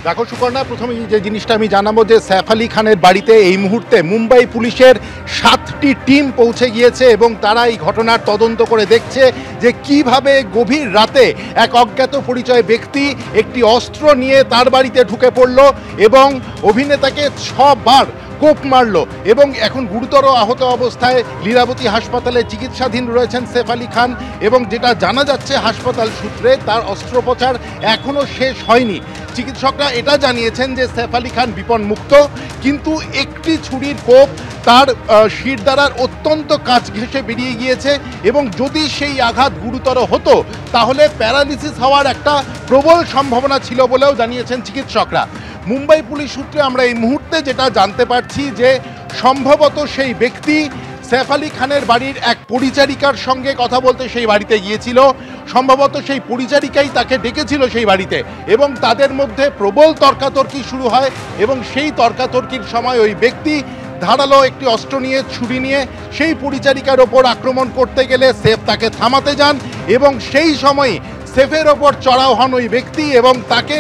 দেখো সুকর্ণা, প্রথমে যে জিনিসটা আমি জানাবো যে সৈফ আলী খানের বাড়িতে এই মুহূর্তে মুম্বাই পুলিশের 7টি টিম পৌঁছে গিয়েছে এবং তারা এই ঘটনার তদন্ত করে দেখছে যে কিভাবে গভীর রাতে এক অজ্ঞাত পরিচয় ব্যক্তি একটি অস্ত্র নিয়ে তার বাড়িতে ঢুকে পড়ল এবং অভিনেতাকে 6 বার কোপ মারল এবং এখন গুরুতর আহত অবস্থায় লীলাবতী হাসপাতালে চিকিৎসাধীন রয়েছেন সৈফ আলী খান। এবং যেটা জানা যাচ্ছে হাসপাতাল সূত্রে, তার অস্ত্রোপচার এখনও শেষ হয়নি। চিকিৎসকরা এটা জানিয়েছেন যে সৈফ আলী খান বিপন্মুক্ত, কিন্তু একটি ছুরির কোপ তার শিরদাঁড়ার অত্যন্ত কাছ ঘেঁষে বেরিয়ে গিয়েছে এবং যদি সেই আঘাত গুরুতর হতো তাহলে প্যারালিসিস হওয়ার একটা প্রবল সম্ভাবনা ছিল বলেও জানিয়েছেন চিকিৎসকরা। মুম্বাই পুলিশ সূত্রে আমরা এই মুহূর্তে যেটা জানতে পারছি যে সম্ভবত সেই ব্যক্তি সৈফ আলী খানের বাড়ির এক পরিচারিকার সঙ্গে কথা বলতে সেই বাড়িতে গিয়েছিল। সম্ভবত সেই পরিচারিকাই তাকে ডেকেছিল সেই বাড়িতে এবং তাদের মধ্যে প্রবল তর্কাতর্কি শুরু হয় এবং সেই তর্কাতর্কির সময় ওই ব্যক্তি ধারালো একটি অস্ত্র নিয়ে, ছুরি নিয়ে সেই পরিচারিকার ওপর আক্রমণ করতে গেলে সৈফ তাকে থামাতে যান এবং সেই সময় সৈফের ওপর চড়াও হন ওই ব্যক্তি এবং তাকে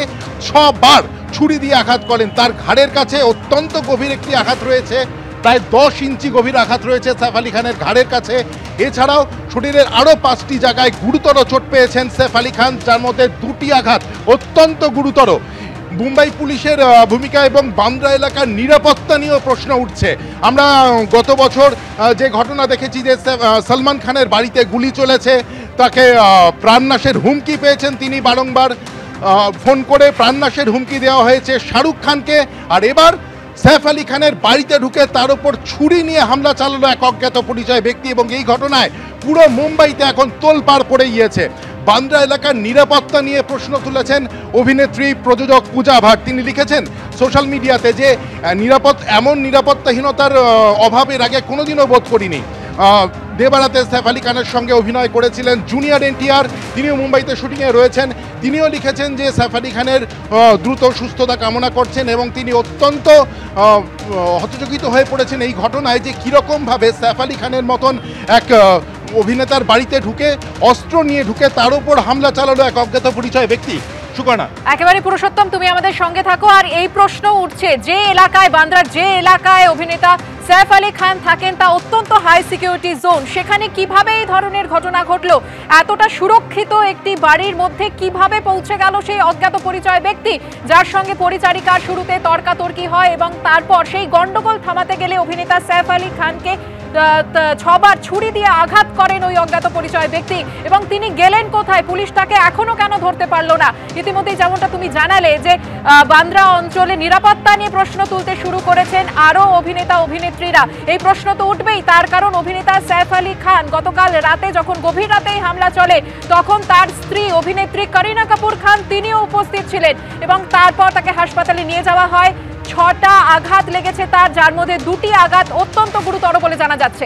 6 বার ছুরি দিয়ে আঘাত করেন। তার ঘাড়ের কাছে অত্যন্ত গভীর একটি আঘাত রয়েছে, প্রায় 10 ইঞ্চি গভীর আঘাত রয়েছে সৈফ আলী খানের ঘাড়ের কাছে। এছাড়াও শরীরের আরও 5টি জায়গায় গুরুতর চোট পেয়েছেন সৈফ আলী খান, যার মধ্যে 2টি আঘাত অত্যন্ত গুরুতর। মুম্বাই পুলিশের ভূমিকা এবং বান্দ্রা এলাকার নিরাপত্তা নিয়েও প্রশ্ন উঠছে। আমরা গত বছর যে ঘটনা দেখেছি যে সলমান খানের বাড়িতে গুলি চলেছে, তাকে প্রাণনাশের হুমকি পেয়েছেন তিনি, বারংবার ফোন করে প্রাণনাশের হুমকি দেওয়া হয়েছে শাহরুখ খানকে। আর এবার সৈফ আলী খানের বাড়িতে ঢুকে তার উপর ছুরি নিয়ে হামলা চালালো এক অজ্ঞাত পরিচয় ব্যক্তি এবং এই ঘটনায় পুরো মুম্বাইতে এখন তোলপাড় পড়ে গিয়েছে। বান্দ্রা এলাকার নিরাপত্তা নিয়ে প্রশ্ন তুলেছেন অভিনেত্রী প্রযোজক পূজা ভাট। তিনি লিখেছেন সোশ্যাল মিডিয়াতে যে এমন নিরাপত্তাহীনতার অভাবের আগে কোনোদিনও বোধ করিনি। দেবারাতে সৈফ আলী খানের সঙ্গে অভিনয় করেছিলেন জুনিয়র এনটিআর, তিনিও মুম্বাইতে শুটিংয়ে রয়েছেন। তিনিও লিখেছেন যে সৈফ আলী খানের দ্রুত সুস্থতা কামনা করছেন এবং তিনি অত্যন্ত হতচকিত হয়ে পড়েছেন এই ঘটনায় যে কীরকমভাবে সৈফ আলী খানের মতন এক অভিনেতার বাড়িতে ঢুকে অস্ত্র নিয়ে ঢুকে তার উপর হামলা চালালো এক অজ্ঞাত পরিচয় ব্যক্তি। সুকর্ণা, একেবারে পুরুষোত্তম, তুমি আমাদের সঙ্গে থাকো। আর এই প্রশ্ন উঠছে, যে এলাকায় বান্দ্রার যে এলাকায় অভিনেতা সৈফ আলী খান থাকেন তা অত্যন্ত হাই সিকিউরিটি জোন, সেখানে কিভাবে এই ধরনের ঘটনা ঘটলো? এতটা সুরক্ষিত একটি বাড়ির মধ্যে কিভাবে পৌঁছে গেল সেই অজ্ঞাত পরিচয় ব্যক্তি, যার সঙ্গে পরিচারিকার শুরুতে তর্কাতর্কি হয় এবং তারপর সেই গন্ডগোল থামাতে গেলে অভিনেতা সৈফ আলী খানকে 6 বার ছুরি দিয়ে আঘাত করেন ওই অজ্ঞাত পরিচয় ব্যক্তি এবং তিনি গেলেন কোথায়? পুলিশ তাকে এখনো কেন ধরতে পারলো না? ইতিমধ্যেই যেমনটা তুমি জানালে যে বান্দ্রা অঞ্চলে নিরাপত্তা নিয়ে প্রশ্ন তুলতে শুরু করেছেন আরও অভিনেতা অভিনেত্রীরা। এই প্রশ্ন তো উঠবেই, তার কারণ অভিনেতা সৈফ আলী খান গতকাল রাতে, যখন গভীর রাতেই হামলা চলে, তখন তার স্ত্রী অভিনেত্রী করিনা কাপুর খান তিনিও উপস্থিত ছিলেন এবং তারপর তাকে হাসপাতালে নিয়ে যাওয়া হয়। 6টা আঘাত লেগেছে তার, যার মধ্যে 2টি আঘাত অত্যন্ত গুরুতর বলে জানা যাচ্ছে।